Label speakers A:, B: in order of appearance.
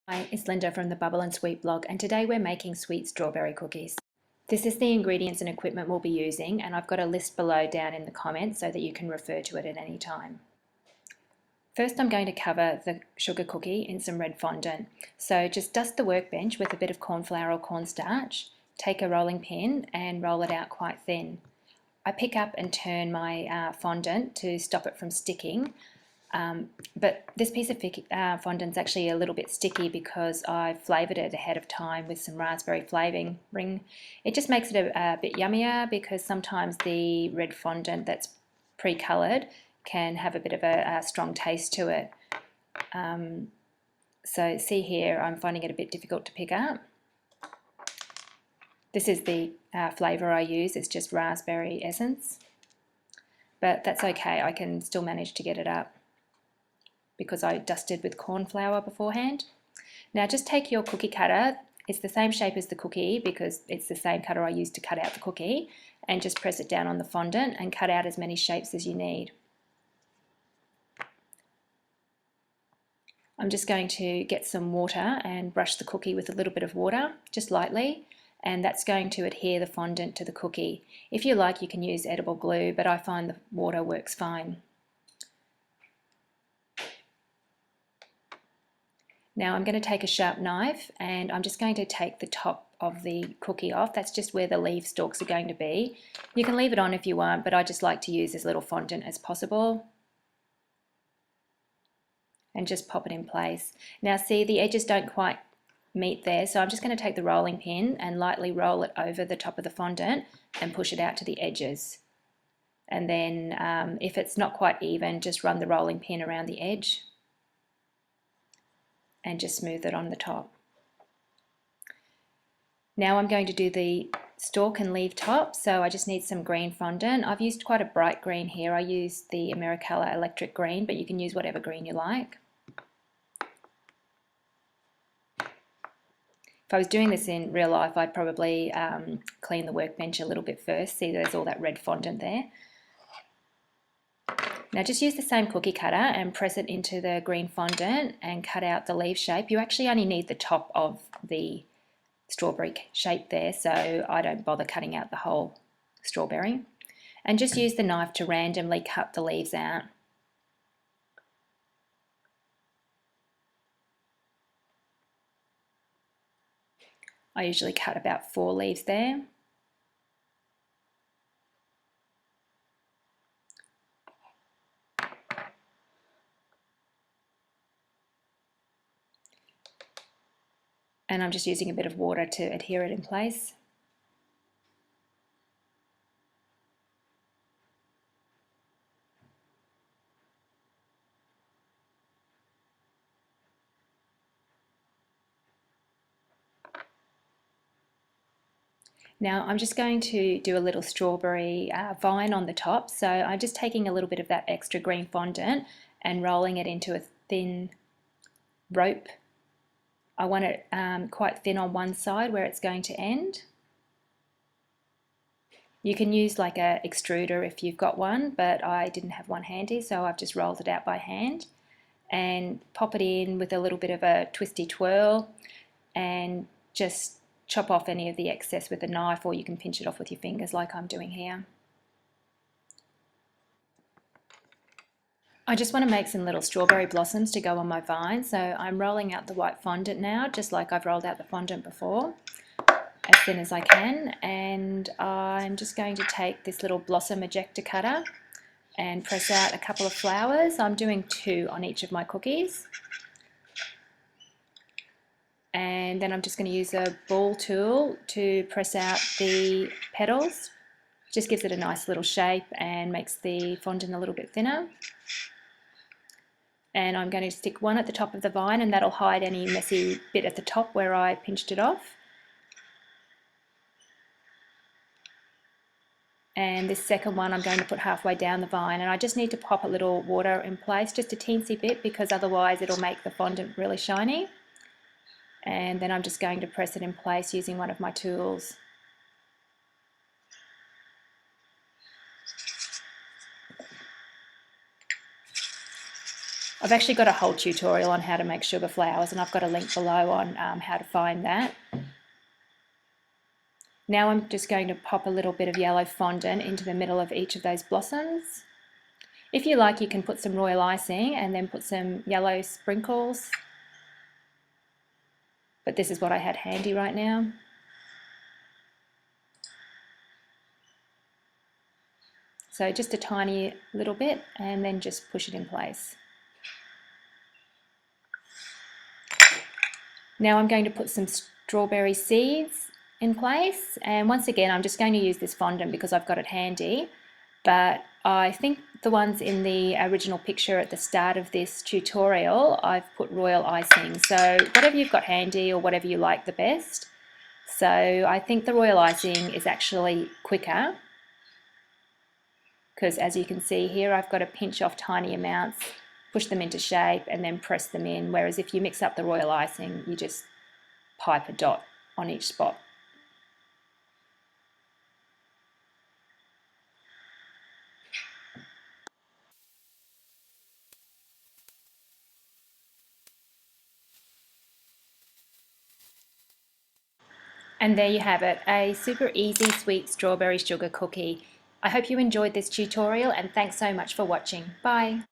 A: Hi, it's Linda from the Bubble and Sweet blog, and today we're making sweet strawberry cookies. This is the ingredients and equipment we'll be using, and I've got a list below down in the comments so that you can refer to it at any time. First, I'm going to cover the sugar cookie in some red fondant. So just dust the workbench with a bit of cornflour or cornstarch, take a rolling pin and roll it out quite thin. I pick up and turn my fondant to stop it from sticking. But this piece of fondant's actually a little bit sticky because I flavoured it ahead of time with some raspberry flavouring. It just makes it a bit yummier because sometimes the red fondant that's pre-coloured can have a bit of a strong taste to it. So see here, I'm finding it a bit difficult to pick up. This is the flavour I use, it's just raspberry essence. But that's okay, I can still manage to get it up because I dusted with corn flour beforehand. Now just take your cookie cutter, it's the same shape as the cookie because it's the same cutter I used to cut out the cookie, and just press it down on the fondant and cut out as many shapes as you need. I'm just going to get some water and brush the cookie with a little bit of water, just lightly, and that's going to adhere the fondant to the cookie. If you like, you can use edible glue, but I find the water works fine. Now I'm going to take a sharp knife and I'm just going to take the top of the cookie off. That's just where the leaf stalks are going to be. You can leave it on if you want, but I just like to use as little fondant as possible. And just pop it in place. Now see, the edges don't quite meet there, so I'm just going to take the rolling pin and lightly roll it over the top of the fondant and push it out to the edges. And then if it's not quite even, just run the rolling pin around the edge and just smooth it on the top. Now I'm going to do the stalk and leaf top, so I just need some green fondant. I've used quite a bright green here. I use the Americala electric green, but you can use whatever green you like. If I was doing this in real life, I'd probably clean the workbench a little bit first. See, there's all that red fondant there. Now just use the same cookie cutter and press it into the green fondant and cut out the leaf shape. You actually only need the top of the strawberry shape there, so I don't bother cutting out the whole strawberry. And just use the knife to randomly cut the leaves out. I usually cut about 4 leaves there. And I'm just using a bit of water to adhere it in place. Now I'm just going to do a little strawberry vine on the top, so I'm just taking a little bit of that extra green fondant and rolling it into a thin rope. I want it quite thin on one side where it's going to end. You can use like an extruder if you've got one, but I didn't have one handy, so I've just rolled it out by hand and pop it in with a little bit of a twisty twirl and just chop off any of the excess with a knife, or you can pinch it off with your fingers like I'm doing here. I just want to make some little strawberry blossoms to go on my vine, so I'm rolling out the white fondant now, just like I've rolled out the fondant before, as thin as I can, and I'm just going to take this little blossom ejector cutter and press out a couple of flowers. I'm doing 2 on each of my cookies. And then I'm just going to use a ball tool to press out the petals. Just gives it a nice little shape and makes the fondant a little bit thinner. And I'm going to stick one at the top of the vine, and that'll hide any messy bit at the top where I pinched it off. And this second one I'm going to put halfway down the vine, and I just need to pop a little water in place, just a teensy bit, because otherwise it'll make the fondant really shiny. And then I'm just going to press it in place using one of my tools. I've actually got a whole tutorial on how to make sugar flowers, and I've got a link below on how to find that. Now I'm just going to pop a little bit of yellow fondant into the middle of each of those blossoms. If you like, you can put some royal icing and then put some yellow sprinkles, but this is what I had handy right now. So just a tiny little bit, and then just push it in place. Now I'm going to put some strawberry seeds in place, and once again I'm just going to use this fondant because I've got it handy, but I think the ones in the original picture at the start of this tutorial I've put royal icing, so whatever you've got handy or whatever you like the best. So I think the royal icing is actually quicker, because as you can see here I've got to pinch off tiny amounts, push them into shape and then press them in, whereas if you mix up the royal icing you just pipe a dot on each spot. And there you have it, a super easy sweet strawberry sugar cookie. I hope you enjoyed this tutorial, and thanks so much for watching. Bye.